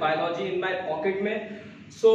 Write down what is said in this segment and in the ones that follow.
Biology in my pocket में। So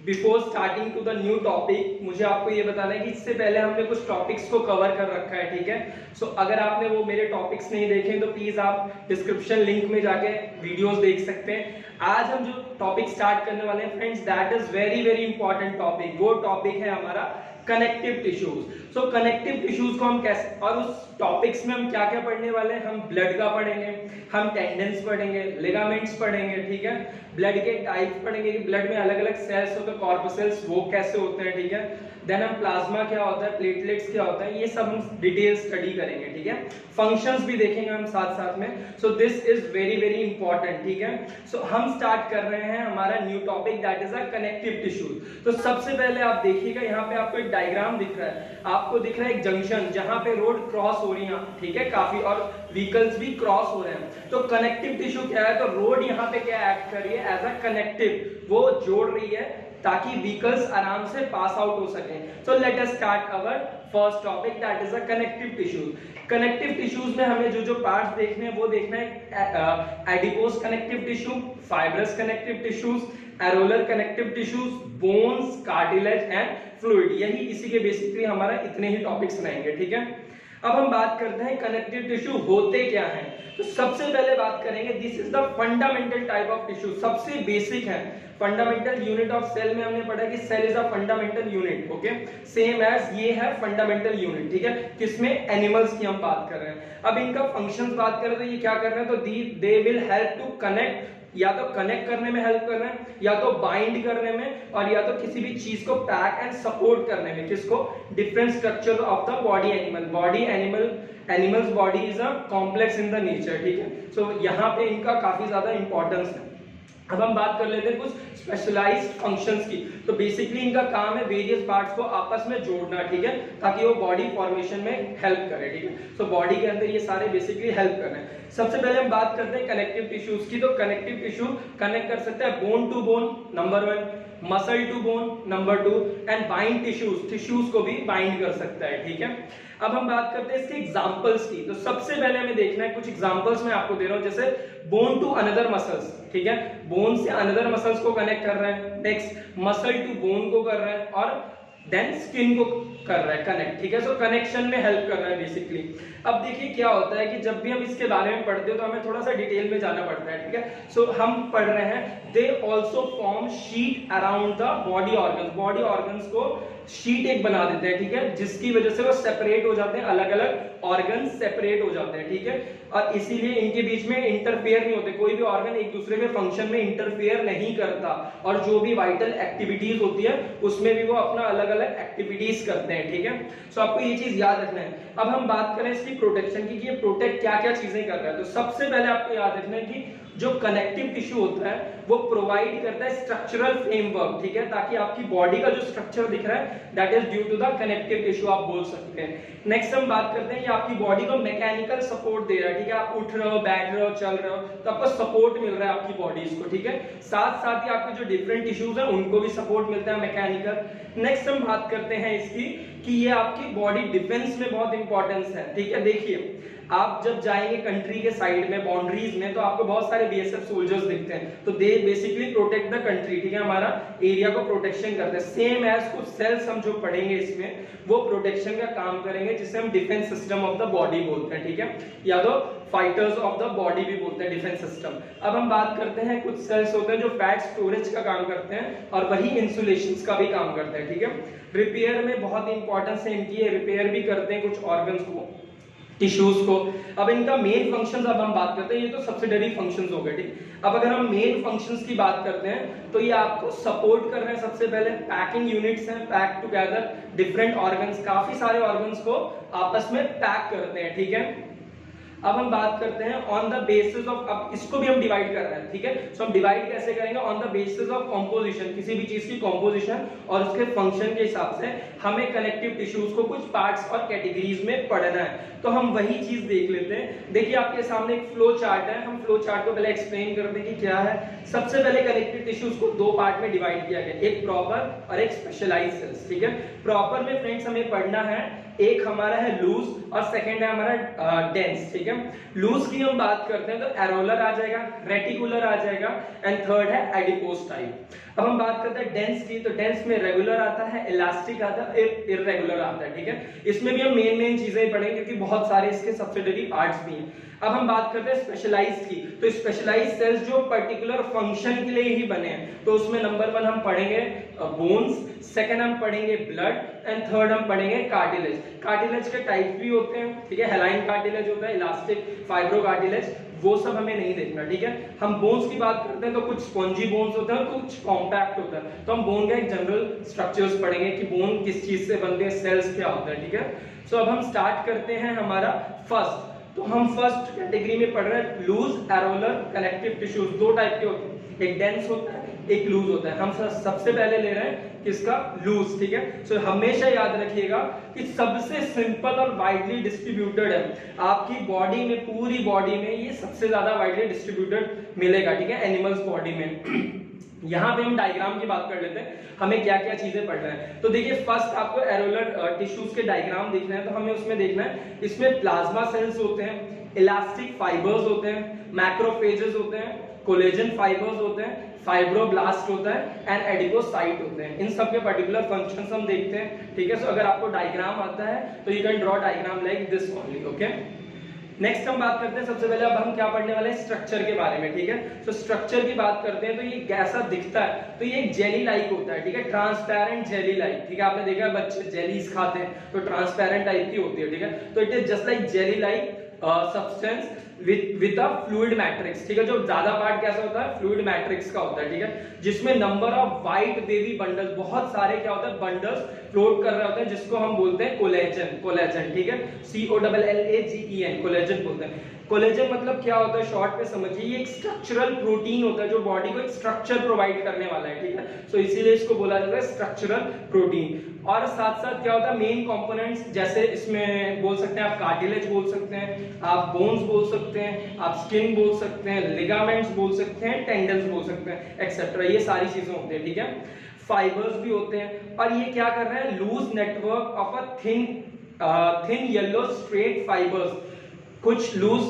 before starting to the new topic मुझे आपको ये बताना है कि इससे पहले हमने कुछ टॉपिक्स को कवर कर रखा है, ठीक है। सो अगर आपने वो मेरे टॉपिक्स नहीं देखे तो प्लीज आप डिस्क्रिप्शन लिंक में जाके वीडियोस देख सकते हैं। आज हम जो टॉपिक स्टार्ट करने वाले हैं friends, that is very very important topic. वो टॉपिक है हमारा कनेक्टिव टिश्यूज। सो कनेक्टिव टिश्यूज को हम कैसे, और उस टॉपिक्स में हम क्या क्या पढ़ने वाले हैं, हम ब्लड का पढ़ेंगे, हम टेंडेंस पढ़ेंगे, लिगामेंट्स पढ़ेंगे, ठीक है। ब्लड के टाइप पढ़ेंगे कि ब्लड में अलग अलग सेल्स होते हैं, कॉर्पसेल्स, वो कैसे होते हैं, ठीक है। देन हम प्लाज्मा क्या होता है, प्लेटलेट्स क्या होता है, ये सब हम डिटेल स्टडी करेंगे, ठीक है। फंक्शंस भी देखेंगे हम साथ साथ में। सो this is very very important, ठीक है। सो हम स्टार्ट कर रहे हैं हमारा new topic, that is a connective tissues. तो सबसे पहले आप देखिएगा, यहाँ पे आपको एक डायग्राम दिख रहा है, आपको दिख रहा है एक जंक्शन जहां पे रोड क्रॉस हो रही है, ठीक है, काफी, और व्हीकल्स भी क्रॉस हो रहे हैं। तो कनेक्टिव टिश्यू क्या है, तो रोड यहाँ पे क्या एक्ट कर रही है, एज अ कनेक्टिव, वो जोड़ रही है ताकि व्हीकल्स आराम से पास आउट हो सके। So let us start our first topic, that is a connective tissues. Connective tissues में हमें जो जो पार्ट्स देखने हैं वो देखना है, adipose connective tissue, fibrous connective tissues, areolar connective tissues, bones, cartilage and fluid. यही इसी के बेसिकली हमारा इतने ही टॉपिक्स रहेंगे, ठीक है। अब हम बात करते हैं कनेक्टिव टिश्यू होते क्या हैं। तो सबसे पहले बात करेंगे, this is the fundamental type of tissue, सबसे बेसिक है। फंडामेंटल यूनिट ऑफ सेल में हमने पढ़ा कि cell is a fundamental unit, okay, same as ये है फंडामेंटल यूनिट, ठीक है। किसमें, एनिमल्स की हम बात कर रहे हैं। अब इनका फंक्शंस बात करें तो ये क्या कर रहे हैं, तो they will help to connect, या तो कनेक्ट करने में हेल्प कर रहे हैं, या तो बाइंड करने में, और या तो किसी भी चीज को पैक एंड सपोर्ट करने में। किसको, different structure of the body animal, body animals body is a complex in the nature, ठीक है। सो यहाँ पे इनका काफी ज्यादा इंपॉर्टेंस है। अब हम बात कर लेते हैं कुछ स्पेशलाइज्ड फंक्शंस की। तो बेसिकली इनका काम है वेरियस पार्ट्स को आपस में जोड़ना, ठीक है, ताकि वो बॉडी फॉर्मेशन में हेल्प करे, ठीक है। सो बॉडी के अंदर ये सारे बेसिकली हेल्प कर रहे हैं। सबसे पहले हम बात करते हैं कनेक्टिव टिश्यूज की। तो कनेक्टिव टिश्यू कनेक्ट कर सकते हैं bone to bone, number 1, muscle to bone, number 2, and bind tissues को भी बाइंड कर सकता है, ठीक है। अब हम बात करते हैं इसके एग्जांपल्स की। तो सबसे पहले हमें देखना है, कुछ एग्जांपल्स मैं आपको दे रहा हूं, जैसे बोन टू अनदर मसल्स, ठीक है, बोन से अनदर मसल्स को कनेक्ट कर रहे हैं, नेक्स्ट मसल टू बोन को कर रहे हैं, और देन स्किन को कर रहा है कनेक्ट, ठीक है। सो कनेक्शन में हेल्प कर रहा है बेसिकली। अब देखिए क्या होता है कि जब भी हम इसके बारे में पढ़ते हो तो हमें थोड़ा सा डिटेल में जाना पड़ता है, ठीक है। सो हम पढ़ रहे हैं, they also form sheet around the body organs, body organs को शीट एक बना देते हैं, ठीक है, जिसकी वजह से वो सेपरेट हो जाते हैं, अलग अलग ऑर्गन्स सेपरेट हो जाते हैं, ठीक है। और इसीलिए इनके बीच में इंटरफेयर नहीं होते, कोई भी ऑर्गन एक दूसरे के फंक्शन में इंटरफेयर नहीं करता, और जो भी वाइटल एक्टिविटीज होती है उसमें भी वो अपना अलग अलग एक्टिविटीज करते हैं, ठीक है। सो आपको ये चीज याद रखना है। अब हम बात करें इसकी प्रोटेक्शन की, ये प्रोटेक्ट क्या क्या चीजें कर रहा है। तो सबसे पहले आपको याद रखना है कि जो कनेक्टिव टिश्यू होता है वो प्रोवाइड करता है स्ट्रक्चरल फ्रेमवर्क, ठीक है, ताकि आपकी बॉडी का जो स्ट्रक्चर दिख रहा है that is due to the connective tissue, आप बोल सकते हैं। नेक्स्ट हम बात करते हैं, ये आपकी बॉडी को मैकेनिकल सपोर्ट दे रहा है, ठीक है, आप उठ रहे हो, बैठ रहे हो, चल रहे हो, तो आपको सपोर्ट मिल रहा है आपकी बॉडीज को, ठीक है। साथ साथ ही आपके जो डिफरेंट टिश्यूज हैं उनको भी सपोर्ट मिलता है मैकेनिकल। नेक्स्ट हम बात करते हैं इसकी कि ये आपकी बॉडी डिफेंस में बहुत इंपॉर्टेंस है, ठीक है। देखिए आप जब जाएंगे कंट्री के साइड में, बाउंड्रीज में, तो आपको बहुत सारे बीएसएफ सोल्जर्स दिखते हैं, तो they basically protect the country, ठीक है, हमारा एरिया को प्रोटेक्शन करते हैं। सेम एज कुछ सेल्स हम जो पढ़ेंगे इसमें वो प्रोटेक्शन का काम करेंगे, जिसे हम defence system of the body बोलते हैं, ठीक है, या तो फाइटर्स ऑफ द बॉडी भी बोलते हैं, डिफेंस सिस्टम। अब हम बात करते हैं, कुछ सेल्स होते हैं जो फैट स्टोरेज का काम करते हैं और वही इंसुलेशन का भी काम करते हैं, ठीक है। रिपेयर में बहुत इंपॉर्टेंस है इनकी, रिपेयर भी करते हैं कुछ ऑर्गन्स को, टिश्यूज को। अब इनका मेन फंक्शंस अब हम बात करते हैं, ये तो सब्सिडरी फंक्शंस हो गए, ठीक। अब अगर हम मेन फंक्शंस की बात करते हैं तो ये आपको सपोर्ट कर रहे हैं। सबसे पहले पैकिंग यूनिट्स हैं, पैक टुगेदर डिफरेंट ऑर्गन्स, काफी सारे ऑर्गन्स को आपस में पैक करते हैं, ठीक है। अब हम बात करते हैं ऑन द बेसिस ऑफ, अब इसको भी हम डिवाइड कर रहे हैं, ठीक है। सो हम डिवाइड कैसे करेंगे, on the basis of composition, किसी भी चीज की कंपोजिशन और उसके फंक्शन के हिसाब से हमें कनेक्टिव टिश्यूज को कुछ पार्ट्स और कैटेगरीज में पढ़ना है। तो हम वही चीज देख लेते हैं। देखिए आपके सामने एक फ्लो चार्ट है, हम फ्लो चार्ट को पहले एक्सप्लेन करते हैं कि क्या है। सबसे पहले कनेक्टिव टिश्यूज को दो पार्ट में डिवाइड किया गया, एक प्रॉपर और एक स्पेशलाइज्ड सेल्स, ठीक है। प्रॉपर में फ्रेंड्स हमें पढ़ना है एक हमारा है लूज और सेकंड है हमारा डेंस, ठीक है। लूज की हम बात करते हैं तो एरोलर आ जाएगा, रेटिकुलर आ जाएगा एंड थर्ड है एडिपोज टाइप। अब हम बात करते हैं डेंस की, तो डेंस में रेगुलर आता है, इलास्टिक आता है, इर्रेगुलर आता है, ठीक है। इसमें भी हम मेन चीजें ही पढ़ेंगे क्योंकि बहुत सारे इसके सब्सिडियरी पार्ट्स भी हैं। अब हम बात करते हैं स्पेशलाइज्ड की, तो स्पेशलाइज्ड सेल्स जो पर्टिकुलर फंक्शन के लिए ही बने हैं, तो उसमें नंबर 1 हम पढ़ेंगे बोन्स, सेकंड हम पढ़ेंगे ब्लड एंड थर्ड हम पढ़ेंगे कार्टिलेज। कार्टिलेज के टाइप भी होते हैं, ठीक है। हेलाइन कार्टिलेज होता है, इलास्टिक, फाइब्रो कार्टिलेज, वो सब हमें नहीं देखना, ठीक है। हम बोन्स की बात करते हैं तो कुछ स्पॉन्जी बोन्स होते हैं, कुछ कॉम्पैक्ट होता है। तो हम बोन का एक जनरल स्ट्रक्चर्स पढ़ेंगे कि बोन किस चीज से बनते हैं, सेल्स क्या होता है, ठीक है। सो अब हम स्टार्ट करते हैं हमारा फर्स्ट। तो हम फर्स्ट कैटेगरी में पढ़ रहे हैं लूज, एरोलर, कनेक्टिव टिश्यूज। दो टाइप के होते हैं, एक डेंस होता है, एक लूज होता है। हम सबसे पहले ले रहे हैं किसका, लूज, ठीक है। सो हमेशा याद रखिएगा कि सबसे सिंपल और वाइडली डिस्ट्रीब्यूटेड है आपकी बॉडी में, पूरी बॉडी में ये सबसे ज्यादा वाइडली डिस्ट्रीब्यूटेड मिलेगा, ठीक है, एनिमल्स बॉडी में। यहाँ पे हम डायग्राम की बात कर लेते हैं, हमें क्या क्या चीजें पढ़ना है। तो देखिए फर्स्ट आपको एरोलर टिश्यूज के डायग्राम देखना है, तो हमें उसमें देखना है इसमें प्लाज्मा सेल्स होते हैं, इलास्टिक फाइबर्स होते हैं, मैक्रोफेजेस होते हैं, कोलेजन फाइबर्स होते हैं, फाइब्रोब्लास्ट होता है एंड एडिपोसाइट होते हैं। इन सब के पर्टिकुलर फंक्शंस हम देखते हैं, ठीक है। सो अगर आपको डायग्राम आता है तो you can draw diagram like this only, okay. Next हम बात करते हैं, सबसे पहले अब हम क्या पढ़ने वाले हैं, स्ट्रक्चर के बारे में, ठीक है। तो स्ट्रक्चर की बात करते हैं तो ये कैसा दिखता है, तो ये एक जेली लाइक होता है, ठीक है, ट्रांसपेरेंट जेली लाइक, ठीक है। आपने देखा है बच्चे जेलीज खाते हैं तो ट्रांसपेरेंट टाइप की होती है, ठीक है। तो it is just like jelly like substance with a fluid matrix, ठीक है। जो ज्यादा पार्ट कैसा होता है, फ्लूइड मैट्रिक्स का होता है, ठीक है, जिसमें number of white baby bundles, बहुत सारे क्या होता है बंडल्स फ्लोट कर रहे होते हैं, जिसको हम बोलते हैं कोलेजन, कोलेजन, ठीक है, COLLAGEN, कोलेजन बोलते हैं। कोलेजन मतलब क्या होता है, शॉर्ट में समझिए, ये एक स्ट्रक्चरल प्रोटीन होता है जो बॉडी को एक स्ट्रक्चर प्रोवाइड करने वाला है, ठीक है। सो इसीलिए इसको बोला जाता है स्ट्रक्चरल प्रोटीन। और साथ साथ क्या होता है, मेन कंपोनेंट्स, जैसे इसमें बोल सकते हैं आप कार्टिलेज बोल सकते हैं, आप बोन्स बोल सकते हैं, आप स्किन बोल सकते हैं, लिगामेंट्स बोल सकते हैं, टेंडन्स बोल सकते हैं, एक्सेट्रा, ये सारी चीजें होती है, ठीक है। फाइबर्स भी होते हैं, और ये क्या कर रहे हैं, loose network of a thin yellow straight fibres. कुछ लूज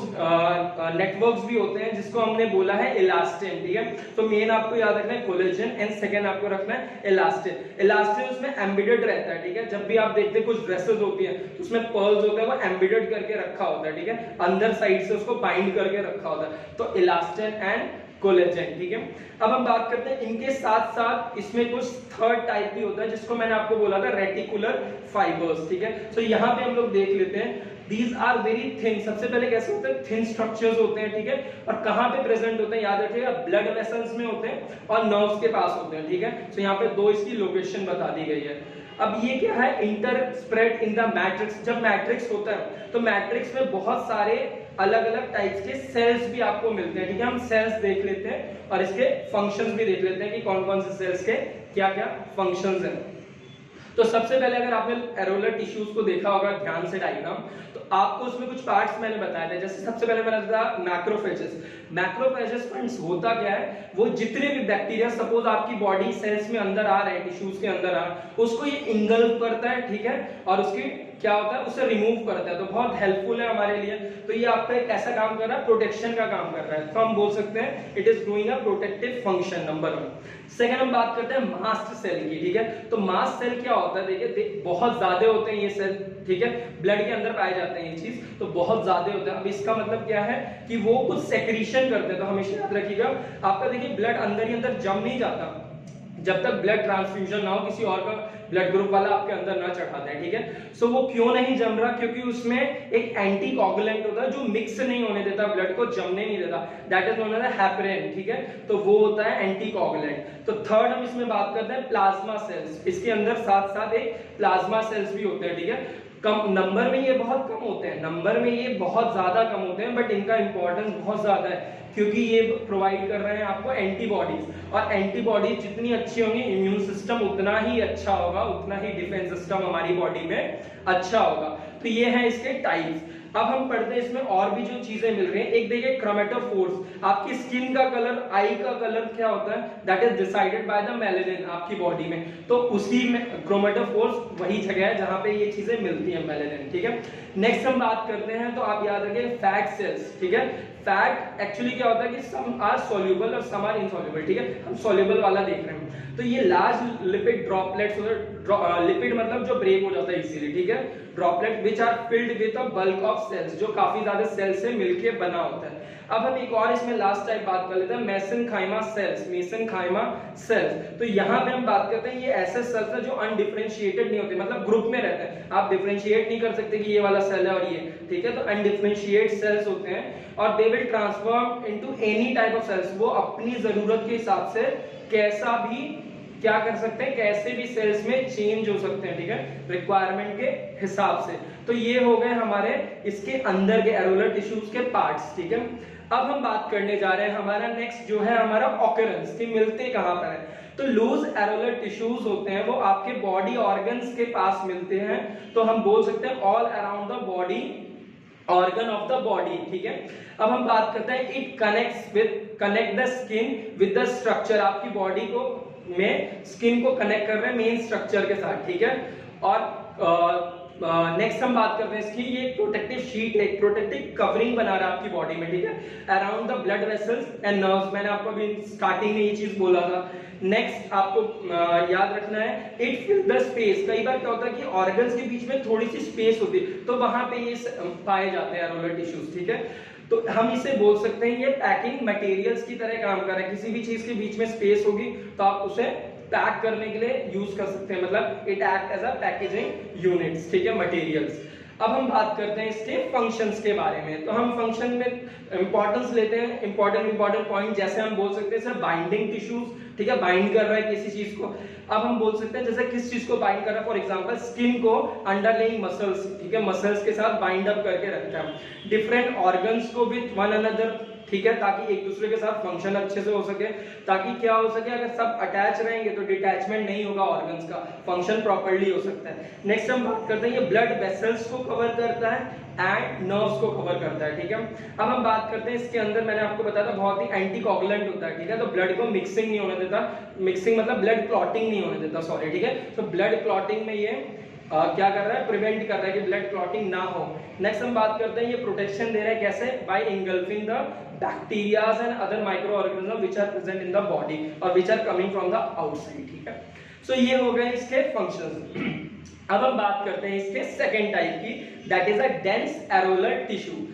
नेटवर्क्स भी होते हैं जिसको हमने बोला है इलास्टिन, ठीक है। तो मेन आपको याद रखना है कोलेजन एंड सेकंड आपको रखना है इलास्टिन। इलास्टिन उसमें एम्बेडेड रहता है, ठीक है। जब भी आप देखते हैं कुछ ड्रेसेस होती हैं तो उसमें पर्ल्स होते हैं, वो एम्बेडेड करके रखा होता है, ठीक है, अंदर साइड से उसको बाइंड करके रखा होता है, तो इलास्टिन एंड कोलेजन, ठीक है। अब हम बात करते हैं इनके साथ साथ इसमें कुछ थर्ड टाइप भी होता है जिसको मैंने आपको बोला था रेटिकुलर फाइबर्स, ठीक है। तो यहाँ पे हम लोग देख लेते हैं, These are very thin। सबसे पहले कैसे होते हैं, थिन स्ट्रक्चर्स होते हैं, ठीक है। और कहाँ पे प्रेजेंट होते हैं, याद रखिएगा, ब्लड वेसल्स में होते हैं और नर्व्स के पास होते हैं, ठीक है। तो यहाँ पे दो इसकी लोकेशन बता दी गई है। अब ये क्या है, inter spread in the matrix. जब मैट्रिक्स होता है तो मैट्रिक्स में बहुत सारे अलग अलग टाइप्स के सेल्स भी आपको मिलते हैं, ठीक है। हम सेल्स देख लेते हैं और इसके फंक्शंस भी देख लेते हैं कि कौन कौन से सेल्स के क्या क्या फंक्शंस हैं। तो सबसे पहले अगर आपने एरोलर टिश्यूज को देखा होगा ध्यान से डायग्राम, तो आपको उसमें कुछ पार्ट्स मैंने बताए थे। जैसे सबसे पहले मैंने बताया मैक्रोफेजेस। मैक्रोफेजेस फ्रेंड्स होता क्या है, वो जितने भी बैक्टीरिया सपोज आपकी बॉडी सेल्स में अंदर आ रहे हैं, टिश्यूज के अंदर आ रहे हैं, उसको ये इंगल्फ करता है, ठीक है, और उसकी क्या होता है, उसे रिमूव करता है। तो बहुत हेल्पफुल है हमारे लिए। तो ये आपका एक ऐसा काम कर रहा है, प्रोटेक्शन का काम कर रहा है। तो हम बोल सकते हैं it is doing a protective function, number 1। Second हम बात करते हैं मास्ट सेल की, ठीक है। तो मास्ट सेल क्या होता है, देखिए बहुत ज्यादा होते हैं ये सेल, ठीक है, ब्लड के अंदर पाए जाते हैं ये चीज, तो बहुत ज्यादा होता है। अब इसका मतलब क्या है कि वो कुछ सेक्रीशन करते हैं। तो हमेशा याद रखिएगा, आपका देखिए ब्लड अंदर ही अंदर जम नहीं जाता जब तक ब्लड ट्रांसफ्यूजन ना हो, किसी और का ब्लड ग्रुप वाला आपके अंदर ना चढ़ा दे, ठीक है। सो वो क्यों नहीं जम रहा, क्योंकि उसमें एक एंटी कोगुलेंट होता है जो मिक्स नहीं होने देता, ब्लड को जमने नहीं देता, that is known as heparin, ठीक है। तो वो होता है एंटी कोगुलेंट। तो थर्ड हम इसमें बात करते हैं प्लाज्मा सेल्स। इसके अंदर साथ साथ एक प्लाज्मा सेल्स भी होते हैं, ठीक है। कम नंबर में ये बहुत कम होते हैं, नंबर में ये बहुत ज्यादा कम होते हैं, बट इनका इंपॉर्टेंस बहुत ज्यादा है क्योंकि ये प्रोवाइड कर रहे हैं आपको एंटीबॉडीज, और एंटीबॉडीज जितनी अच्छी होंगी इम्यून सिस्टम उतना ही अच्छा होगा, उतना ही डिफेंस सिस्टम हमारी बॉडी में अच्छा होगा। तो ये है इसके टाइप्स। अब हम पढ़ते हैं इसमें और भी जो चीजें मिल रही हैं। एक देखिए क्रोमेटोफोर्स, आपकी स्किन का कलर, आई का कलर क्या होता है, that is decided by the melanin आपकी बॉडी में। तो उसी में क्रोमेटोफोर्स वही जगह है जहां पे ये चीजें मिलती हैं, मेलानिन, ठीक है। नेक्स्ट हम बात करते हैं, तो आप याद रखिए फैट सेल्स, ठीक है। फैट एक्चुअली क्या होता है कि सम आर सॉल्युबल और सम आर इनसॉल्युबल, ठीक है। हम सॉल्युबल वाला देख रहे हैं। तो ये लार्ज लिपिड ड्रॉपलेट्स, लिपिड मतलब जो ब्रेक हो जाता है इजीली, ठीक है। Droplet which are filled with a bulk of cells, जो काफी ज्यादा सेल से मिलके बना होता है। अब हम एक और इसमें लास्ट टाइप बात कर लेते हैं, मेसेनकाइमा सेल्स, मेसेनकाइमा सेल्स। तो यहाँ पे हम बात करते हैं ये ऐसे सेल्स है जो अनडिफरेंशिएटेड नहीं होते, मतलब ग्रुप में रहते हैं, आप डिफरेंशिएट नहीं कर सकते कि ये वाला सेल है और ये, ठीक है। तो अनडिफरेंशिएट सेल्स होते हैं और they will transform into any type of cells. वो अपनी जरूरत के हिसाब से कैसा भी क्या कर सकते हैं, कैसे भी सेल्स में चेंज हो सकते हैं, ठीक है, रिक्वायरमेंट के हिसाब से। तो ये हो गए हमारे इसके अंदर के एरोलर टिश्यूज के पार्ट्स, ठीक है। अब हम बात करने जा रहे हैं, हमारा नेक्स्ट जो है हमारा ऑकरेंस, कि मिलते कहां पर है। तो लूज एरोलर टिश्यूज होते हैं वो आपके बॉडी ऑर्गन्स के पास मिलते हैं। तो हम बोल सकते हैं all around the body, organ of the body, ठीक है। अब हम बात करते हैं it connect the skin with the structure, आपकी बॉडी को में स्किन को कनेक्ट कर रहे हैं मेन स्ट्रक्चर के साथ, ठीक है। और नेक्स्ट हम बात करते हैं इसकी, ये प्रोटेक्टिव शीट है, प्रोटेक्टिव कवरिंग बना रहा है आपकी बॉडी में, ठीक है, around the blood vessels and nerves. मैंने आपको अभी स्टार्टिंग में ये चीज बोला था। नेक्स्ट आपको याद रखना है इट फिल द स्पेस। कई बार क्या होता है कि ऑर्गन्स के बीच में थोड़ी सी स्पेस होती है, तो वहां पे ये पाए जाते हैं एरोलर टिश्यूज, ठीक है। तो हम इसे बोल सकते हैं ये पैकिंग मटेरियल्स की तरह काम कर रहे हैं। किसी भी चीज के बीच में स्पेस होगी तो आप उसे पैक करने के लिए यूज कर सकते हैं, मतलब it act as a packaging units, ठीक है, मटेरियल्स। अब हम बात करते हैं इसके फंक्शंस के बारे में। तो हम फंक्शन में इंपॉर्टेंस लेते हैं, इंपॉर्टेंट पॉइंट, जैसे हम बोल सकते हैं सर बाइंडिंग टिश्यूज, ठीक है, बाइंड कर रहा है किसी चीज को। अब हम बोल सकते हैं जैसे किस चीज को बाइंड कर रहा है, फॉर एग्जांपल स्किन को अंडरलाइंग मसल्स, ठीक है, मसल्स के साथ बाइंड अप करके रखता है। डिफरेंट ऑर्गन्स को विद वन अनदर, ठीक है, ताकि एक दूसरे के साथ फंक्शन अच्छे से हो सके, ताकि क्या हो सके, अगर सब अटैच रहेंगे तो डिटैचमेंट नहीं होगा ऑर्गन्स का, फंक्शन प्रॉपर्ली हो सकता है। नेक्स्ट हम बात करते हैं ये ब्लड वेसल्स को कवर करता है एंड नर्व्स को कवर करता है, ठीक है। अब हम बात करते हैं इसके अंदर, मैंने आपको बताया था बहुत ही एंटीकोगुलेंट होता है, ठीक है। तो ब्लड को मिक्सिंग नहीं होने देता, मिक्सिंग मतलब ब्लड क्लॉटिंग नहीं होने देता, सॉरी, ठीक है। तो ब्लड क्लॉटिंग में ये क्या कर रहा है, प्रिवेंट कर रहा है कि ब्लड क्लॉटिंग ना हो। नेक्स्ट हम बात करते हैं ये प्रोटेक्शन दे रहा है कैसे, by engulfing the bacterias and other micro organism which are present in the body और which are coming from the outside, ठीक है। सो ये हो गए इसके फंक्शंस। अब हम बात करते हैं इसके सेकंड टाइप की, that is a dense areolar tissue.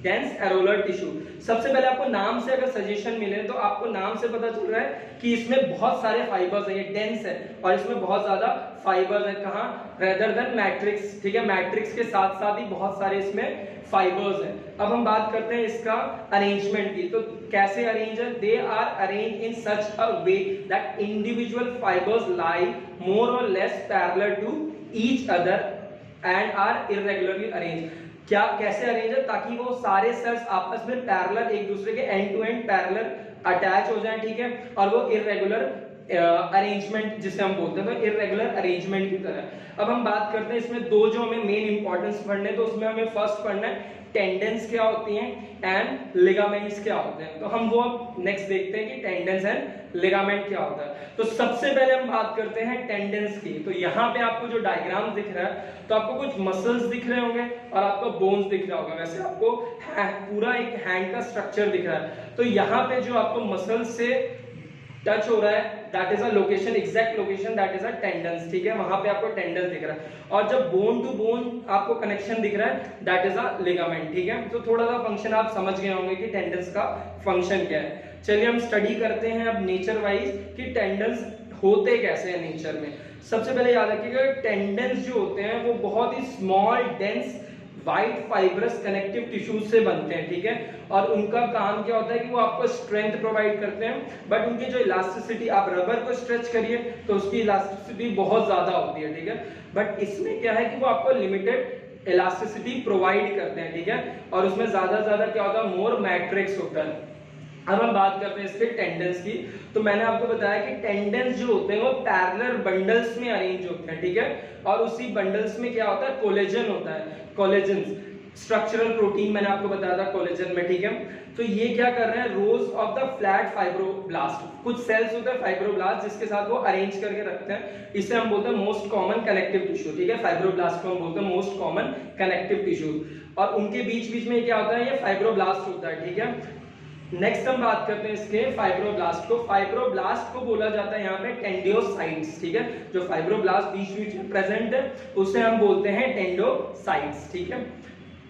Dense areolar tissue, सबसे पहले आपको नाम से अगर सजेशन मिले तो आपको नाम से पता चल रहा है कि इसमें बहुत सारे फाइबर्स हैं, ये डेंस है और इसमें बहुत ज्यादा फाइबर्स है, कहां, रेदर देन मैट्रिक्स, ठीक है, मैट्रिक्स के साथ साथ ही बहुत सारे इसमें फाइबर्स हैं। अब हम बात करते हैं इसका अरेंजमेंट की, तो कैसे अरेंज है, they are arrange in such a way that individual fibres lie more or less parallel to each other and are irregularly arrange. क्या कैसे अरेंज है, ताकि वो सारे सेल्स आपस में पैरेलल, एक दूसरे के end to end parallel attach हो जाएं, ठीक है, और वो इररेगुलर अरेंजमेंट जिसे हम बोलते हैं, तो इररेगुलर अरेंजमेंट की तरह। अब हम बात करते हैं इसमें दो जो हमें मेन इंपॉर्टेंस पढ़ने, तो उसमें हमें फर्स्ट पढ़ना है टेंडेंस क्या होती हैं एंड लिगामेंट्स क्या होते हैं। तो हम वो नेक्स्ट देखते हैं कि टेंडेंस एंड लिगामेंट क्या होता है। तो सबसे पहले हम बात करते हैं टेंडेंस की। तो यहाँ पे आपको जो डायग्राम दिख रहा है, तो आपको कुछ मसल्स दिख रहे होंगे और आपको बोन्स दिख रहा होगा। वैसे आपको पूरा एक हैंड का स्ट्रक्चर दिख रहा है, तो यहाँ पे जो आपको मसल से टच हो रहा है, that is a location, exact location, that is a tendons, ठीक है, वहां पे आपको टेंडेंस दिख रहा है। और जब बोन टू बोन आपको कनेक्शन दिख रहा है, दैट इज अ लिगामेंट, ठीक है। तो थोड़ा सा फंक्शन आप समझ गए होंगे कि टेंडेंस का फंक्शन क्या है। चलिए हम स्टडी करते हैं अब नेचर वाइज कि टेंडेंस होते कैसे हैं नेचर में। सबसे पहले याद रखिएगा टेंडेंस जो होते हैं वो बहुत ही small dense white fibrous connective tissues से बनते हैं, ठीक है। और उनका काम क्या होता है कि वो आपको स्ट्रेंथ प्रोवाइड करते हैं, बट उनकी जो इलास्टिसिटी, आप रबर को स्ट्रेच करिए तो उसकी इलास्टिसिटी बहुत ज्यादा होती है, ठीक है। बट इसमें क्या है कि वो आपको लिमिटेड इलास्टिसिटी प्रोवाइड करते हैं, ठीक है। और उसमें ज्यादा क्या होता है, मोर मैट्रिक्स होता है। अब हम बात करते हैं इसके टेंडन्स की। तो मैंने आपको बताया कि टेंडन्स जो होते हैं वो पैरेलल बंडल्स में अरेंज होते हैं, ठीक है, और उसी बंडल्स में क्या होता है, कोलेजन होता है, कोलेजन स्ट्रक्चरल प्रोटीन मैंने आपको बताया था कोलेजन में, ठीक है। तो ये क्या कर रहे हैं, रोज ऑफ द फ्लैट फाइब्रोब्लास्ट, कुछ सेल्स होते हैं फाइब्रोब्लास्ट जिसके साथ वो अरेंज करके रखते हैं, इसे हम बोलते हैं मोस्ट कॉमन कनेक्टिव टिश्यू, ठीक है, फाइब्रोब्लास्ट को हम बोलते हैं मोस्ट कॉमन कनेक्टिव टिश्यू, और उनके बीच बीच में क्या होता है, ये फाइब्रोब्लास्ट होता है, ठीक है। नेक्स्ट हम बात करते हैं इसके फाइब्रोब्लास्ट को। फाइब्रोब्लास्ट को बोला जाता है यहाँ पे टेंडियोसाइट्स, ठीक है, जो फाइब्रोब्लास्ट बीच बीच में प्रेजेंट है उसे हम बोलते हैं टेंडियोसाइट्स, ठीक है।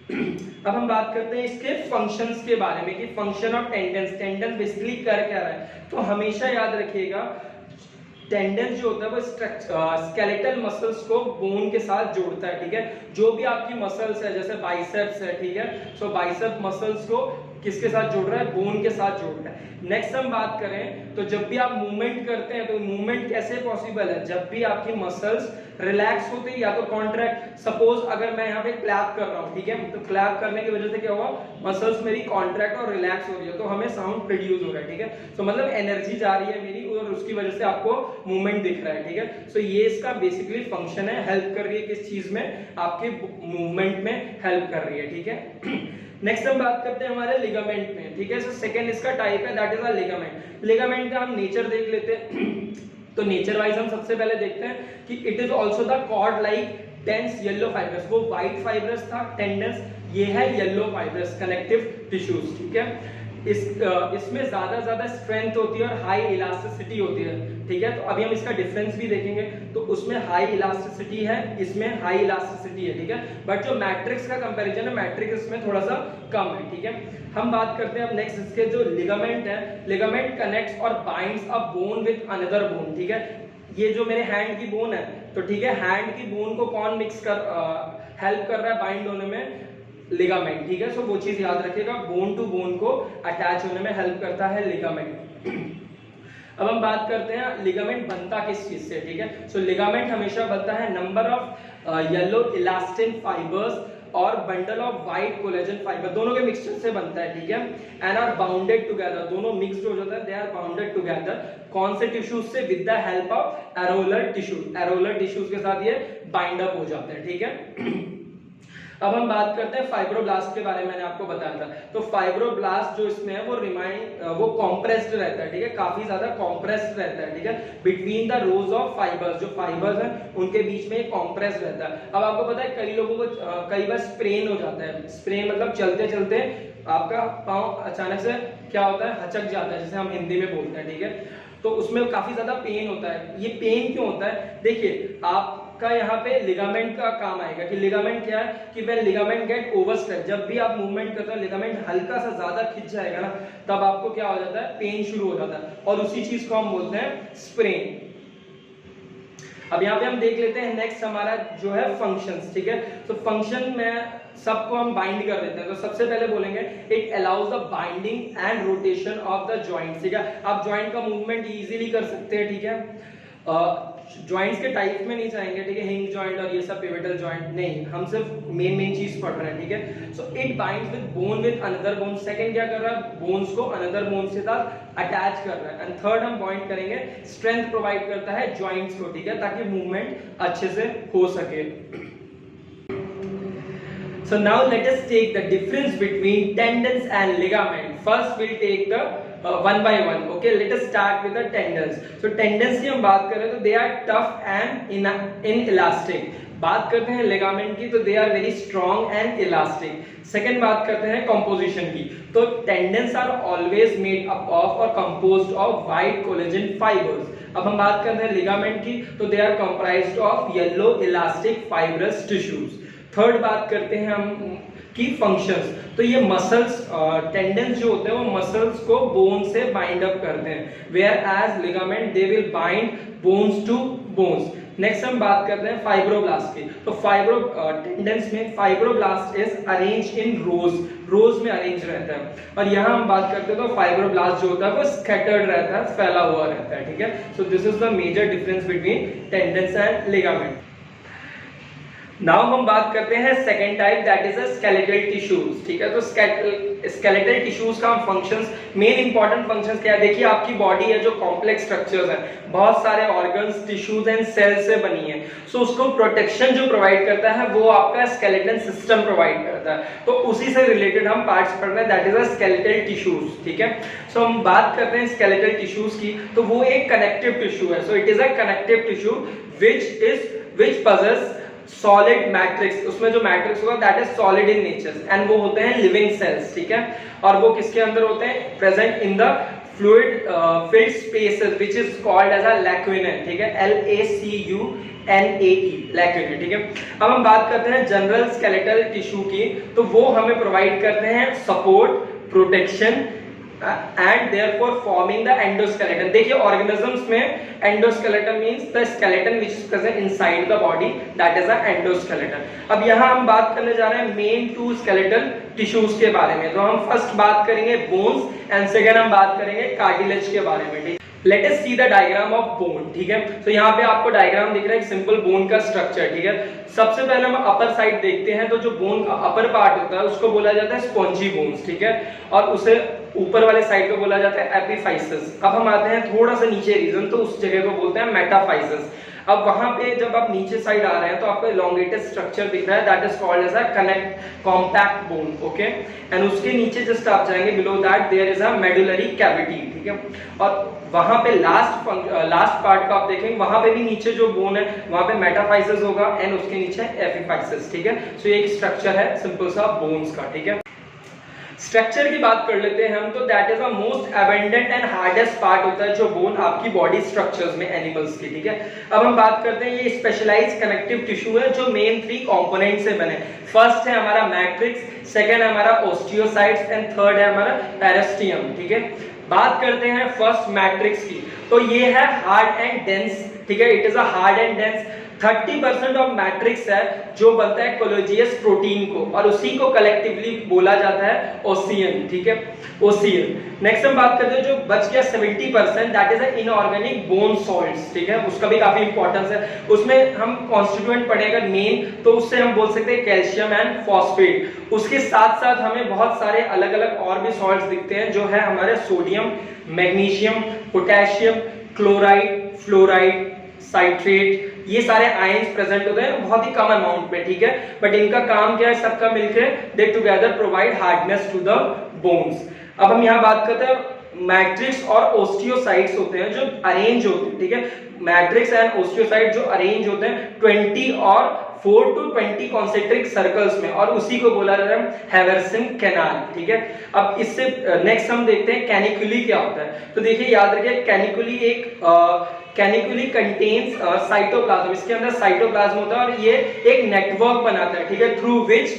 अब हम बात करते हैं इसके फंक्शंस के बारे में कि function of tendons, tendon basically कर क्या रहा है। तो हमेशा याद रखिएगा टेंडन जो होता है वो स्केलेटल मसल्स को बोन के साथ जोड़ता है, ठीक है। जो भी आपकी मसल्स है जैसे बाइसेप्स है, ठीक है, सो बाइसेप मसल्स को किसके साथ जोड़ रहा है, बोन के साथ जोड़ रहा है। नेक्स्ट हम बात करें तो जब भी आप मूवमेंट करते हैं तो मूवमेंट कैसे पॉसिबल है, जब भी आपकी मसल्स रिलैक्स होती है या तो कॉन्ट्रैक्ट। सपोज अगर मैं यहाँ पे क्लैप कर रहा हूँ, ठीक है, तो क्लैप करने की वजह से क्या हुआ, मसल्स मेरी कॉन्ट्रैक्ट और रिलैक्स हो रही है, तो हमें साउंड प्रोड्यूस हो रहा है, ठीक है। सो मतलब एनर्जी जा रही है मेरी और उसकी वजह से आपको मूवमेंट दिख रहा है, ठीक है। सो ये इसका बेसिकली फंक्शन है, हेल्प कर रही है किस चीज में, आपके मूवमेंट में हेल्प कर रही है, ठीक है। नेक्स्ट हम बात करते हैं हमारे लिगामेंट में, ठीक है। सो सेकंड इसका टाइप है that is a ligament. Ligament का हम नेचर देख लेते हैं। तो नेचर वाइज हम सबसे पहले देखते हैं कि it is also the cord like dense yellow fibres, वो व्हाइट फाइबर्स था टेंडन्स, ये है येलो फाइबर्स कनेक्टिव टिश्यूज, ठीक है। इसमें ज्यादा स्ट्रेंथ होती है और हाई इलास्टिसिटी होती है, ठीक है। तो अभी हम इसका डिफरेंस भी देखेंगे। तो उसमें हाई इलास्टिसिटी है, इसमें हाई इलास्टिसिटी है, ठीक है। बट जो मैट्रिक्स का कंपैरिजन है, मैट्रिक्स इसमें थोड़ा सा कम है, ठीक है। हम बात करते हैं अब नेक्स्ट इसके जो लिगामेंट है। लिगामेंट कनेक्ट्स और binds a bone with another bone, ठीक है। ये जो मेरे हैंड की बोन है, तो ठीक है, हैंड की बोन को कौन मिक्स कर हेल्प कर रहा है बाइंड होने में, लिगामेंट, ठीक है। सो वो चीज याद रखिएगा, बोन टू बोन को अटैच होने में हेल्प करता है लिगामेंट। अब हम बात करते हैं लिगामेंट बनता किस चीज से, ठीक है। सो लिगामेंट हमेशा बनता है number of yellow elastin fibres और bundle of white collagen fibre, दोनों के मिक्सचर से बनता है, ठीक है। एंड आर बाउंडेड टुगेदर, दोनों मिक्स्ड हो जाता है, दे आर बाउंडेड टुगेदर कौन से टिश्यूज से, with the help of areolar tissue, areolar tissues के साथ ये बाइंड अप हो जाते हैं, ठीक है। अब हम बात करते हैं फाइब्रोब्लास्ट के बारे में, मैंने आपको बताया था। तो फाइब्रोब्लास्ट जो इसमें है वो कॉम्प्रेस्ड रहता है, ठीक है, काफी ज्यादा कॉम्प्रेस्ड रहता है, ठीक है, between the rose of fibres, जो फाइबर्स हैं उनके बीच में कॉम्प्रेस्ड रहता है। अब आपको पता है कई लोगों को कई बार स्प्रेन हो जाता है, स्प्रेन मतलब चलते चलते आपका पाँव अचानक से क्या होता है, हचक जाता है, जिसे हम हिंदी में बोलते हैं, ठीक है। तो उसमें काफी ज्यादा पेन होता है। ये पेन क्यों होता है, देखिए आपका यहाँ पे लिगामेंट का काम आएगा कि लिगामेंट क्या है कि व्हेन लिगामेंट गेट ओवरस्ट्रेच, जब भी आप मूवमेंट करते हो लिगामेंट हल्का सा ज्यादा खिंच जाएगा ना, तब आपको क्या हो जाता है, पेन शुरू हो जाता है, और उसी चीज को हम बोलते हैं स्प्रेन। अब यहाँ पे हम देख लेते हैं नेक्स्ट हमारा जो है फंक्शंस, ठीक है। तो फंक्शन में सबको हम बाइंड कर देते हैं। तो सबसे पहले बोलेंगे it allows the binding and rotation of the joint, ठीक है। आप जॉइंट का मूवमेंट इजीली कर सकते हैं, ठीक है। जॉइंट्स के टाइप में नहीं चाहेंगे, ठीक है, हिंज जॉइंट और ये सब पिवटल जॉइंट नहीं, हम सिर्फ मेन चीज पढ़ रहे हैं, ठीक है। So it binds with bone with another bone, second क्या कर रहा है, बोन्स को अनदर बोन से साथ अटैच कर रहा है, एंड थर्ड हम पॉइंट करेंगे स्ट्रेंथ प्रोवाइड करता है जॉइंट्स को, ठीक है, ताकि मूवमेंट अच्छे से हो सके। So now let us take the difference between tendons and ligament. First we'll take the one by one. Okay, let us start with the tendons. So tendons की हम बात करें तो they are tough and inelastic. बात करते हैं ligament की तो they are very strong and elastic. Second बात करते हैं composition की, तो tendons are always made up of or composed of white collagen fibers. अब हम बात करते हैं लिगामेंट की तो they are comprised of yellow elastic fibrous tissues. Third बात करते हैं हम की फंक्शंस, तो ये मसल्स टेंडन्स जो होते हैं वो मसल्स को बोन से बाइंड अप करते हैं, whereas ligament they will bind bones to bones. Next हम बात करते हैं फाइब्रोब्लास्ट की, तो टेंडन्स में fibroblast is arrange in rows में अरेंज रहता है, और यहाँ हम बात करते हैं तो फाइब्रोब्लास्ट जो होता है वो स्कैटर्ड रहता है, फैला हुआ रहता है, ठीक है। So this is the major difference between tendons and ligament. Now हम बात करते हैं second type, that is skeletal tissues. ठीक है, तो स्केलेटल टिश्यूज का फंक्शंस, मेन इंपॉर्टेंट फंक्शंस क्या है, देखिए आपकी बॉडी है जो कॉम्प्लेक्स स्ट्रक्चर्स है, बहुत सारे ऑर्गन्स, टिश्यूज एंड सेल्स से बनी है। सो उसको प्रोटेक्शन जो प्रोवाइड करता है वो आपका स्केलेटन सिस्टम प्रोवाइड करता है। तो उसी से रिलेटेड हम पार्ट्स पढ़ रहे हैं, दैट इज स्केलेटल टिश्यूज। ठीक है, सो हम बात करते हैं स्केलेटल टिश्यूज की, तो वो एक कनेक्टिव टिश्यू है। So it is a connective tissue which possess solid matrix, उसमें जो मैट्रिक्स होगा that is solid in nature and वो होते हैं लिविंग सेल्स। ठीक है, और वो किसके अंदर होते हैं, present in the fluid filled spaces which is called as a lacuna. ठीक है, LACUNAE, लैक्यूना। ठीक है, अब हम बात करते हैं जनरल स्केलेटल टिश्यू की, तो वो हमें प्रोवाइड करते हैं support, protection and therefore forming the endoskeleton। देखिए ऑर्गेनिजम्स में endoskeleton means the skeleton which is present inside the body, that is the endoskeleton. अब यहाँ हम बात करने जा रहे हैं मेन टू स्केलेटल टिश्यूज के बारे में। तो हम फर्स्ट बात करेंगे बोन्स एंड सेकंड हम बात करेंगे कार्टिलेज के बारे में। Let us see the diagram of bone. ठीक है, तो यहाँ पे आपको डायग्राम दिख रहा है, सिंपल बोन का स्ट्रक्चर। ठीक है, सबसे पहले हम अपर साइड देखते हैं, तो जो बोन का अपर पार्ट होता है उसको बोला जाता है स्पॉन्जी बोन्स। ठीक है, और उसे ऊपर वाले साइड को बोला जाता है एपिफाइसिस। अब हम आते हैं थोड़ा सा नीचे रीजन, तो उस जगह को बोलते हैं मेटाफाइसिस। अब वहां पे जब आप नीचे साइड आ रहे हैं तो आपको एलोंगेटेड स्ट्रक्चर दिख रहा है, that is called as a connect compact bone. Okay, and उसके नीचे जस्ट आप जाएंगे, below that there is a medullary cavity. ठीक है, और वहां पे लास्ट पार्ट को आप देखेंगे, वहां पे भी नीचे जो बोन है वहां पे मेटाफाइसिस होगा एंड उसके नीचे एपिफाइसिस। ठीक है, सो ये एक स्ट्रक्चर है सिंपल सा बोन्स का। ठीक है, स्ट्रक्चर की बात कर लेते हैं हम, तो that is a most abundant and hardest part होता है जो बोन आपकी बॉडी स्ट्रक्चर्स में एनिमल्स की। ठीक है, अब हम बात करते हैं, ये स्पेशलाइज्ड कनेक्टिव टिश्यू है जो मेन 3 कंपोनेंट से बने। फर्स्ट है हमारा मैट्रिक्स, सेकंड है हमारा ओस्टियोसाइट्स एंड थर्ड है हमारा पेरिस्टियम। ठीक है, बात करते हैं फर्स्ट मैट्रिक्स की, तो ये है हार्ड एंड डेंस। ठीक है, it is a hard and dense. 30% of matrix है जो बनता है कोलेजियस प्रोटीन को, और उसी को कलेक्टिवली बोला जाता है ओसियन। ठीक है, ओसियन। नेक्स्ट हम बात करते हैं जो बच गया 70%, that is inorganic bone salts. ठीक है, उसका भी काफी इंपॉर्टेंस है, उसमें हम कॉन्स्टिट्यूएंट पढ़ेगा मेन, तो उससे हम बोल सकते हैं कैल्शियम एंड फॉस्फेट। उसके साथ साथ हमें बहुत सारे अलग अलग और भी सॉल्ट्स दिखते हैं जो है हमारे sodium, magnesium, potassium, chloride, fluoride, citrate, ये सारे आयंस प्रेजेंट होते हैं बहुत ही कम अमाउंट में। ठीक है, बट इनका काम क्या है, सबका मिलकर they together provide hardness to the bones. अब हम यहाँ बात करते हैं मैट्रिक्स और ओस्टियोसाइट्स होते हैं जो अरेंज होते हैं। ठीक है, मैट्रिक्स एंड ओस्टियोसाइट जो अरेंज होते हैं 20 और 4 to 20 कॉन्सेंट्रिक सर्कल्स में, और उसी को बोला जाता है हैवर्सन कैनाल। ठीक है, अब इससे नेक्स्ट हम देखते हैं कैनिकुली क्या होता है। तो देखिए याद रखिए, कैनिकुली कंटेन्स साइटोप्लाज्म, इसके अंदर साइटोप्लाज्म होता है और ये एक नेटवर्क बनाता है। ठीक है, through which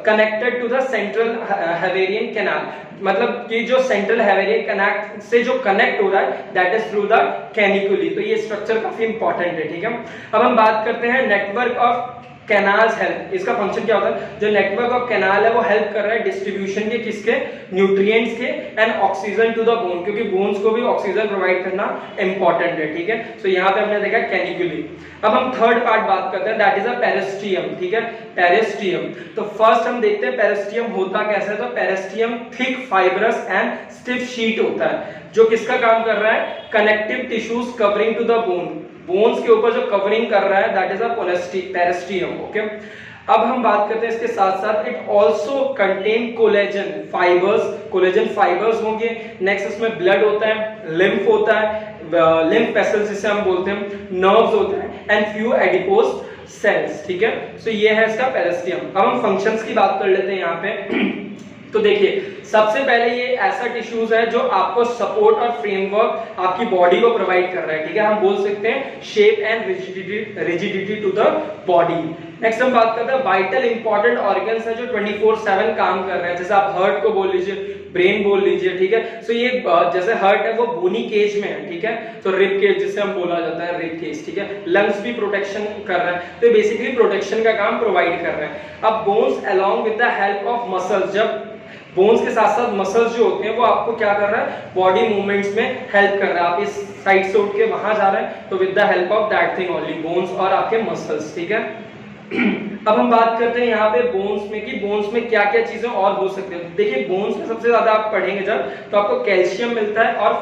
connected to the central haversian canal, मतलब कि जो सेंट्रल हैवेरियन कैनाल से जो कनेक्ट हो रहा है दैट इज थ्रू द कैनिकुली। तो ये स्ट्रक्चर काफी इंपॉर्टेंट है। ठीक है, अब हम बात करते हैं नेटवर्क ऑफ कैनाल्स हेल्प। इसका फंक्शन क्या होता है, जो नेटवर्क ऑफ कैनाल है वो हेल्प कर रहा है डिस्ट्रीब्यूशन के, किसके, न्यूट्रिएंट्स के and oxygen to the bone, क्योंकि बोन्स को भी ऑक्सीजन प्रोवाइड करना इंपॉर्टेंट है। ठीक है, सो यहाँ पे हमने देखा कैनिकुली। अब हम थर्ड पार्ट बात करते हैं, दैट इज अ पेरिस्टियम। ठीक है, पेरिस्टियम। तो फर्स्ट हम देखते हैं पेरिस्टियम होता कैसे है। तो periosteum thick fibrous and stiff sheet होता है जो किसका काम कर रहा है, connective tissues covering to the bone, bones के ऊपर जो कवरिंग कर रहा है that is a periosteum. Okay, अब हम बात करते हैं इसके साथ साथ it also contain collagen fibres होंगे। नेक्स्ट इसमें ब्लड होता है, लिम्फ होता है, लिम्फ वेसल्स जिसे हम बोलते हैं, नर्व्स होते हैं एंड फ्यू एडिपोज सेल्स। ठीक है, सो ये है इसका पेरिस्टियम। अब हम फंक्शंस की बात कर लेते हैं यहाँ पे। तो देखिए सबसे पहले ये ऐसा टिश्यूज है जो आपको सपोर्ट और फ्रेमवर्क आपकी बॉडी को प्रोवाइड कर रहा है। ठीक है, हम बोल सकते हैं shape and rigidity to the body. Next हम बात करते हैं वाइटल इंपॉर्टेंट ऑर्गन्स है जो 24/7 काम कर रहे हैं, जैसे आप हार्ट को बोल लीजिए, ब्रेन बोल लीजिए। ठीक है, सो ये जैसे हार्ट है वो बोनी केज में है। ठीक है, तो रिब केज जिसे हम बोला जाता है, रिब केज। ठीक है, लंग्स भी प्रोटेक्शन कर रहा है, तो बेसिकली प्रोटेक्शन का काम प्रोवाइड कर रहे हैं। अब bones along with the help of muscles, जब बोन्स के साथ साथ मसल्स जो होते हैं वो आपको क्या कर रहा है, बॉडी मूवमेंट्स में हेल्प कर रहा है। आप इस साइड से उठ के वहां जा रहे हैं तो with the help of that thing only, bones और आपके मसल्स। ठीक है, अब हम बात करते हैं यहाँ पे बोन्स में कि बोन्स में क्या क्या चीजें और हो सकती है। देखिए बोन्स में सबसे ज्यादा आप पढ़ेंगे जब, तो आपको कैल्शियम मिलता है और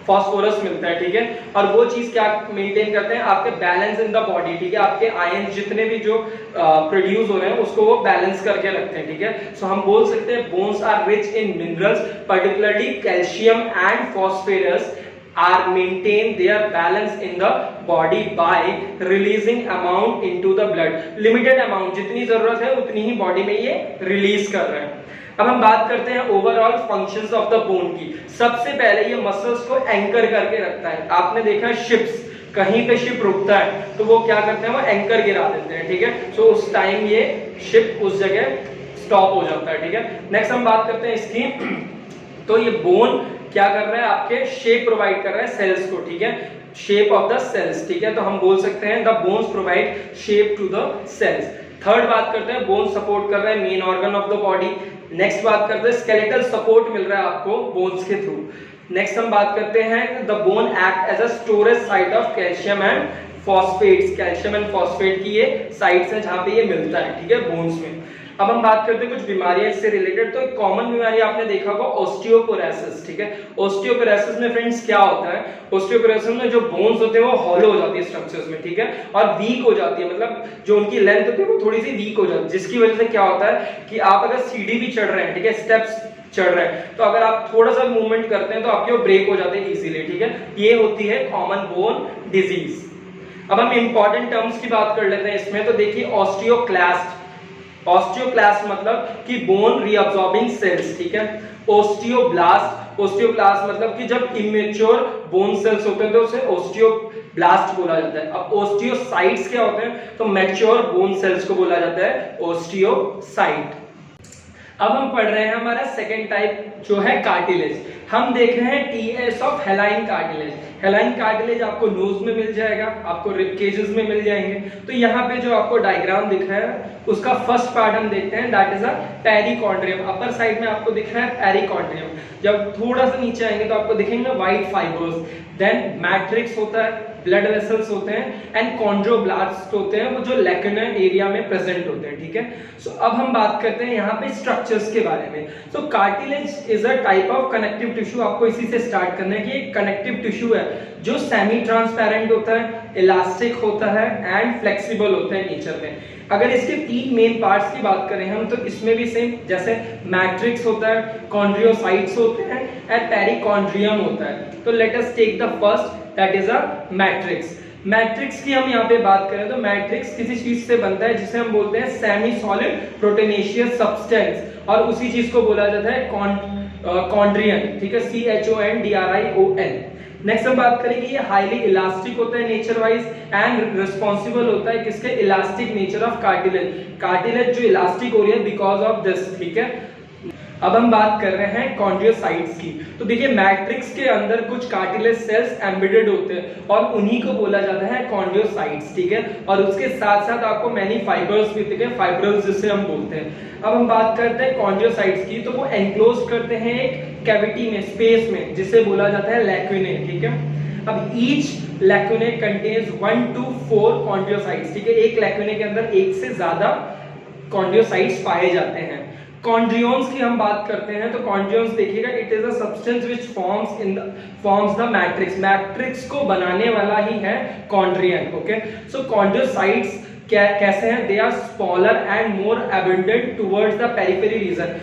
फॉस्फोरस मिलता है, ठीक है। और वो चीज क्या मेंटेन करते हैं, आपके बैलेंस इन द बॉडी, ठीक है। आपके आयन जितने भी जो प्रोड्यूस हो रहे हैं उसको वो बैलेंस करके रखते हैं, ठीक है। सो हम बोल सकते हैं bones are rich in minerals, particularly calcium and phosphorus are maintain their balance in the body by releasing amount into the blood, limited amount, जितनी जरूरत है उतनी ही बॉडी में ये रिलीज कर रहे हैं। अब हम बात करते हैं overall functions of the bone की। सबसे पहले ये मसल्स को एंकर करके रखता है। आपने देखा शिप्स, कहीं पे शिप रुकता है तो वो क्या करते हैं, वो एंकर गिरा देते हैं, ठीक है। सो उस टाइम ये शिप उस जगह स्टॉप हो जाता है, ठीक है। नेक्स्ट हम बात करते हैं इसकी, तो ये बोन क्या कर रहा है, आपके शेप प्रोवाइड कर रहा है सेल्स को, ठीक है, शेप ऑफ द सेल्स, ठीक है। तो हम बोल सकते हैं the bones provide shape to the cells. Third बात करते हैं बोन सपोर्ट कर रहा है main organ of the body. Next बात करते हैं स्केलेटल सपोर्ट मिल रहा है आपको बोन्स के थ्रू। नेक्स्ट हम बात करते हैं the bone act as a storage site of calcium and phosphates, calcium and phosphate की ये साइट्स है जहां पे ये मिलता है, ठीक है, बोन्स में। अब हम बात करते हैं कुछ बीमारियां इससे रिलेटेड। तो एक कॉमन बीमारी आपने देखा होगा ऑस्टियोपोरोसिस, ठीक है। ऑस्टियोपोरोसिस में फ्रेंड्स क्या होता है, ऑस्टियोपोरोसिस में जो बोन्स होते हैं वो हॉलो हो जाती है स्ट्रक्चर्स में, ठीक है, और वीक हो जाती है, मतलब जो उनकी लेंथ होती है वो थोड़ी सी वीक हो जाती है, जिसकी वजह से क्या होता है कि आप अगर सीढ़ी भी चढ़ रहे हैं, ठीक है, स्टेप्स चढ़ रहे हैं, तो अगर आप थोड़ा सा मूवमेंट करते हैं तो आपके वो ब्रेक हो जाते हैं इजीली, ठीक है। ये होती है कॉमन बोन डिजीज। अब हम इंपॉर्टेंट टर्म्स की बात कर लेते हैं इसमें। तो देखिए ऑस्टियोक्लास्ट, ऑस्टियोक्लास्ट मतलब कि बोन रीअब्सॉर्बिंग सेल्स, ठीक है। ओस्टियोब्लास्ट, ओस्टियोब्लास्ट मतलब कि जब इमेच्योर बोन सेल्स होते हैं तो उसे ओस्टियोब्लास्ट बोला जाता है। अब ओस्टियोसाइट्स क्या होते हैं, तो मैच्योर बोन सेल्स को बोला जाता है ओस्टियोसाइट। अब हम पढ़ रहे हैं हमारा सेकेंड टाइप जो है कार्टिलेज। हम देख रहे हैं TS of hyaline cartilage. Hyaline cartilage आपको नोज में मिल जाएगा, आपको रिब केजेस में मिल जाएंगे। तो यहाँ पे जो आपको डायग्राम दिख रहा है उसका फर्स्ट पार्ट हम देखते हैं, that is a perichondrium. Upper side में आपको दिख रहा है पेरिकॉन्ड्रियम। जब थोड़ा सा नीचे आएंगे तो आपको दिखेंगे व्हाइट फाइब्रोस, देन मैट्रिक्स होता है, ब्लड वेसल्स होते हैं एंड कॉन्ड्रोब्लास्ट होते हैं, वो जो लैक्यूनर एरिया में प्रेजेंट होते हैं, ठीक है। सो अब हम बात करते हैं यहाँ पे स्ट्रक्चर्स के बारे में। So cartilage is a type of connective tissue. आपको इसी से स्टार्ट करना है कि एक कनेक्टिव टिश्यू है जो सेमी ट्रांसपेरेंट होता है, इलास्टिक होता है एंड फ्लेक्सिबल होता है नेचर में। अगर इसके तीन मेन पार्ट्स की बात करें हम, तो इसमें भी सेम, जैसे मैट्रिक्स होता है, कॉन्ड्रियोसाइट्स होते हैं एंड पेरिकॉन्ड्रियम होता है। तो let us take the first, that is a matrix. Matrix की हम यहाँ पे बात करें तो मैट्रिक्स किसी चीज से बनता है जिसे हम बोलते हैं सेमी सॉलिड प्रोटीनेशियस सब्सटेंस, और उसी चीज को बोला जाता है कॉन्ड्रियन, ठीक है, CHONDRION। नेक्स्ट हम बात करेंगे ये हाईली इलास्टिक होता है नेचर वाइज एंड रिस्पॉन्सिबल होता है किसके, elastic nature of cartilage. Cartilage जो इलास्टिक हो रही है बिकॉज ऑफ दिस, ठीक है। अब हम बात कर रहे हैं कॉन्ड्रियोसाइट्स की। तो देखिए मैट्रिक्स के अंदर कुछ कार्टिलेज सेल्स एम्बेडेड होते हैं और उन्हीं को बोला जाता है कॉन्ड्रियोसाइट्स, ठीक है। और उसके साथ साथ आपको मैनी फाइबर्स भी दिखे, फाइब्रल्स जिसे हम बोलते हैं। अब हम बात करते हैं कॉन्ड्रियोसाइट्स की, तो वो एनक्लोज करते हैं एक कैविटी में, स्पेस में, जिसे बोला जाता है लैक्यूने, ठीक है। अब ईच लैक्यूने कंटेन्स 1 to 4 कॉन्ड्रियोसाइट्स, ठीक है। एक लैक्यूने के अंदर एक से ज्यादा कॉन्ड्रियोसाइट्स पाए जाते हैं। कॉन्ड्रियोन्स की हम बात करते हैं तो कॉन्ड्रियोन्स देखिएगा, it is a substance which forms the matrix. Matrix को बनाने वाला ही है कॉन्ड्रियन, ओके। सो कॉन्ड्रियोसाइट्स कैसे हैं, they are smaller and more abundant towards the periphery region.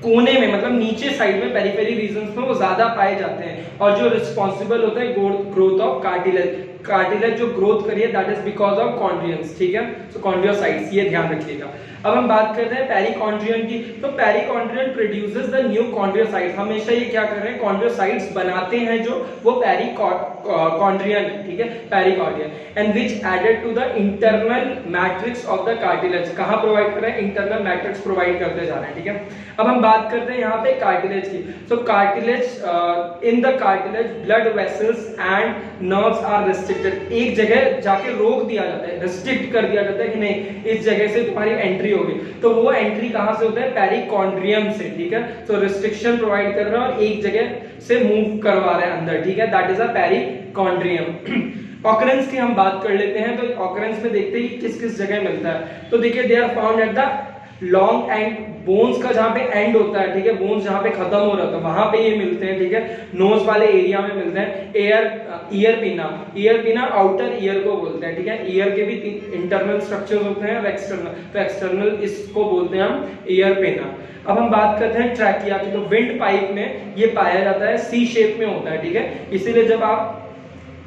कोने में मतलब नीचे साइड में पेरिफेरी रीजन्स में वो ज्यादा पाए जाते हैं, और जो रिस्पॉन्सिबल होता है ग्रोथ ऑफ कार्टिलेज, कार्टिलेज जो ग्रोथ करिए दैट इज बिकॉज ऑफ कॉन्ड्रियंस, ठीक है। सो कॉन्ड्रियोसाइट्स, ये ध्यान रखिएगा। अब हम बात करते हैं पेरिकॉन्ड्रियन की। तो पेरिकॉन्ड्रियन प्रोड्यूसेस द न्यू कॉन्ड्रियोसाइट्स। हमेशा ये क्या कर रहे हैं, कॉन्ड्रियोसाइट्स बनाते हैं जो वो पेरिकॉन्ड्रियन है, ठीक है, perichondrium, and which added to the internal matrix of the cartilage. कहां प्रोवाइड कर रहे हैं, इंटरनल मैट्रिक्स प्रोवाइड करते जा रहे हैं, ठीक है। अब हम बात करते हैं यहाँ पे कार्टिलेज की। So cartilage, in the cartilage blood vessels and nerves are restricted. एक जगह जाके रोक दिया जाता है, रिस्ट्रिक्ट कर दिया जाता है कि नहीं इस जगह से तुम्हारी एंट्री होगी, तो वो एंट्री कहां से होता है, पेरिकॉन्ड्रियम से, ठीक है। तो रिस्ट्रिक्शन प्रोवाइड कर रहा है और एक जगह से मूव करवा रहे हैं अंदर, ठीक है, that is a perichondrium. Occurrence की हम बात कर लेते हैं। तो ऑकरेंस में देखते हैं कि किस किस जगह मिलता है। तो देखिए they are found at the long end, bones का जहां पे एंड होता है, ठीक है, बोन्स जहां पे खत्म हो रहा था वहां पे ये मिलते हैं, ठीक है, नोज वाले एरिया में मिलते हैं। ईयर पिना आउटर ईयर को बोलते हैं, ठीक है, ईयर के भी इंटरनल स्ट्रक्चर्स होते हैं और एक्सटर्नल, तो एक्सटर्नल इसको बोलते हैं हम ईयर पिना। अब हम बात करते हैं ट्रैकिया की। तो विंड पाइप में ये पाया जाता है, सी शेप में होता है, ठीक है, इसीलिए जब आप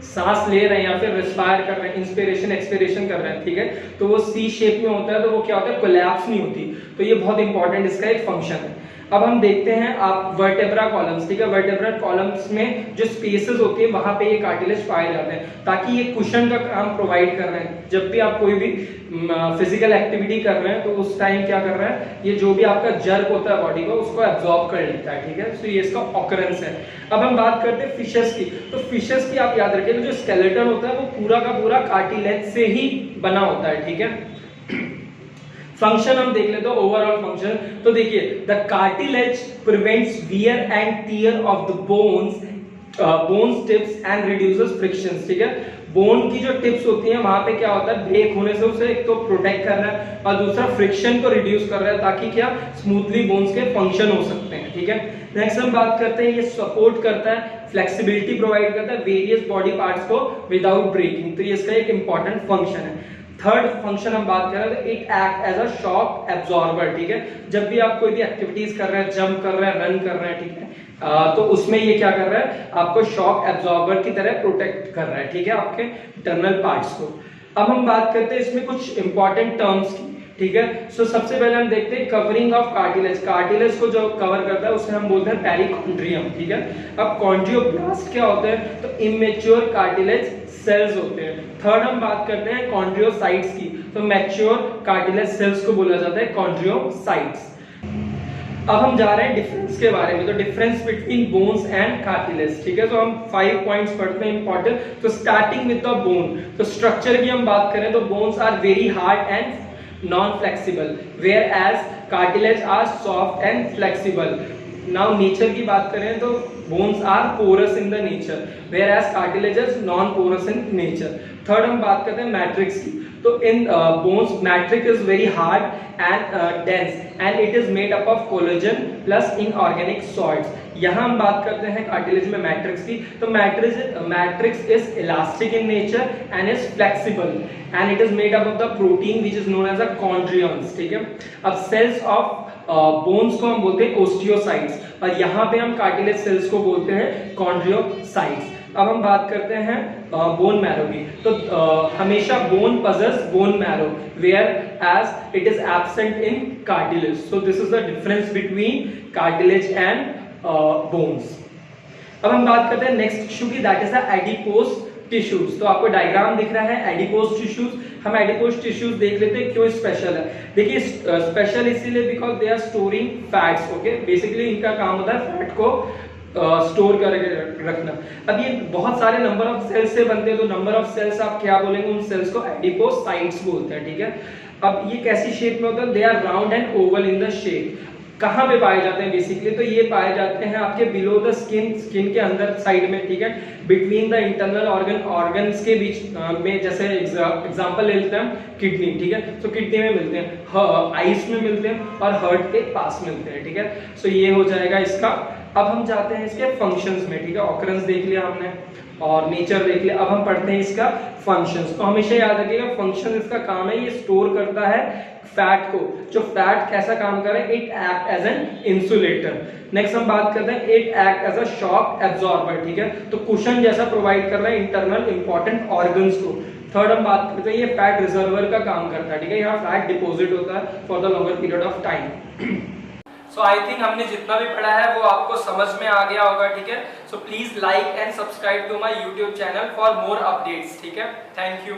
सांस ले रहे हैं या फिर रिस्पायर कर रहे हैं, इंस्पिरेशन एक्सपिरेशन कर रहे हैं, ठीक है, तो वो सी शेप में होता है, तो वो क्या होता है, कोलैप्स नहीं होती। तो ये बहुत इंपॉर्टेंट इसका एक फंक्शन है। अब हम देखते हैं आप वर्टेब्रा कॉलम्स, ठीक है, वर्टेब्रा कॉलम्स में जो स्पेसेस होती है वहां पे ये कार्टिलेज पाए जाते हैं, ताकि ये कुशन का काम प्रोवाइड कर रहे हैं। जब भी आप कोई भी फिजिकल एक्टिविटी कर रहे हैं तो उस टाइम क्या कर रहा है, ये जो भी आपका जर्क होता है बॉडी का उसको एब्जॉर्ब कर लेता है, ठीक है। तो ये इसका ऑकरेंस है। अब हम बात करते हैं फिशेस की। तो फिशेस की आप याद रखिए, तो जो स्केलेटन होता है वो पूरा का पूरा कार्टिलेज से ही बना होता है, ठीक है। फंक्शन हम देख लेते हैं, ओवरऑल फंक्शन। तो देखिए the cartilage prevents wear and tear of the bones tips and reduces frictions, ठीक है। बोन की जो टिप्स होती हैं वहां पे क्या होता है, ब्रेक होने से उसे एक तो प्रोटेक्ट कर रहा है और दूसरा फ्रिक्शन को रिड्यूस कर रहा है, ताकि क्या स्मूथली बोन्स के फंक्शन हो सकते हैं, ठीक है। नेक्स्ट हम बात करते हैं, ये सपोर्ट करता है, फ्लेक्सिबिलिटी प्रोवाइड करता है वेरियस बॉडी पार्ट्स को विदाउट ब्रेकिंग। तो ये इसका एक इंपॉर्टेंट फंक्शन है। थर्ड फंक्शन हम बात कर रहे हैं, तो it act as a shock absorber, ठीक है। जब भी आप कोई भी एक्टिविटीज कर रहे हैं, जंप कर रहे हैं, रन कर रहे हैं, ठीक है, तो उसमें ये क्या कर रहा है, आपको शॉक एब्जॉर्बर की तरह प्रोटेक्ट कर रहा है, ठीक है, आपके इंटरनल पार्ट्स को। अब हम बात करते हैं इसमें कुछ इंपॉर्टेंट टर्म्स की, ठीक है। सो सबसे पहले हम देखते हैं कवरिंग ऑफ कार्टिलेज। कार्टिलेज को जो कवर करता है उसे हम बोलते हैं पेरिकॉन्ड्रियम, ठीक है। अब कॉन्ड्रियोब्लास्ट क्या होते हैं, तो इमेच्योर कार्टिलेज सेल्स होते हैं। थर्ड हम बात करते हैं कॉन्ड्रियोसाइट्स की। तो मैच्योर कार्टिलेज सेल्स को बोला जाता है कॉन्ड्रियोसाइट्स। अब हम जा रहे हैं डिफरेंस के बारे में। तो difference between bones and cartilage, ठीक है। तो हम 5 पॉइंट्स पढ़ते हैं इंपॉर्टेंट। तो स्टार्टिंग विद द बोन, तो स्ट्रक्चर की हम बात करें तो bones are very hard and non flexible, whereas cartilage are soft and flexible. Now nature की बात करें तो bones are porous in the nature, whereas cartilage is non porous in nature. Third हम बात करते हैं matrix की। तो in bones matrix is very hard and dense and it is made up of collagen plus inorganic salts. यहाँ हम बात करते हैं कार्टिलेज में मैट्रिक्स की। तो matrix is elastic in nature and is flexible and it is made up of the protein which is known as a chondrins, ठीक है। अब सेल्स ऑफ बोन्स को हम बोलते हैं ओस्टियोसाइट्स और यहाँ पे हम कार्टिलेज सेल्स को बोलते हैं कॉन्ड्रियोसाइट्स। अब हम बात करते हैं बोन मैरो की। तो हमेशा bone possesses bone marrow, whereas it is absent in cartilage. So this is the difference between cartilage and bones. अब हम बात करते हैं नेक्स्ट टिश्यू की, that is the adipose tissues. तो आपको डायग्राम दिख रहा है एडिपोज टिश्यूज। हम एडिपोज टिश्यूज देख लेते हैं क्यों स्पेशल है। देखिए स्पेशल इसीलिए because they are storing fats, okay. Basically इनका काम होता है फैट को स्टोर करके रखना। अब ये बहुत सारे नंबर ऑफ सेल्स से बनते हैं, तो नंबर ऑफ सेल्स आप क्या बोलेंगे, उन सेल्स को एडिपोसाइट्स बोलते हैं, ठीक है। अब ये कैसी शेप में होता है, they are round and oval in the shape. कहाँ पे पाए जाते हैं बेसिकली, तो ये पाए जाते हैं आपके बिलो द स्किन के अंदर साइड में, ठीक है, बिटवीन द इंटरनल ऑर्गन्स के बीच में। जैसे एग्जांपल ले लेते हैं किडनी, ठीक है, तो किडनी में मिलते हैं, आइस में मिलते हैं और हार्ट के पास मिलते हैं, ठीक है। सो ये हो जाएगा इसका। अब हम जाते हैं इसके फंक्शंस में, ठीक है। ऑकरेंस देख लिया हमने और नेचर देख लिया। अब हम पढ़ते हैं इसका फंक्शंस। तो हमेशा याद रखिएगा फंक्शन इसका काम है, ये स्टोर करता है फैट को। जो फैट कैसा काम करे, it act as an insulator. Next हम बात करते हैं it act as a shock absorber, ठीक है। तो कुशन जैसा प्रोवाइड कर रहा है इंटरनल इंपॉर्टेंट ऑर्गन्स को। थर्ड हम बात करते हैं ये फैट रिजर्वर का काम करता है, ठीक है। यहाँ फैट डिपॉजिट होता है for the longer period of time. So I think हमने जितना भी पढ़ा है वो आपको समझ में आ गया होगा, ठीक है। So please like and subscribe to my YouTube channel for more updates, ठीक है। Thank you.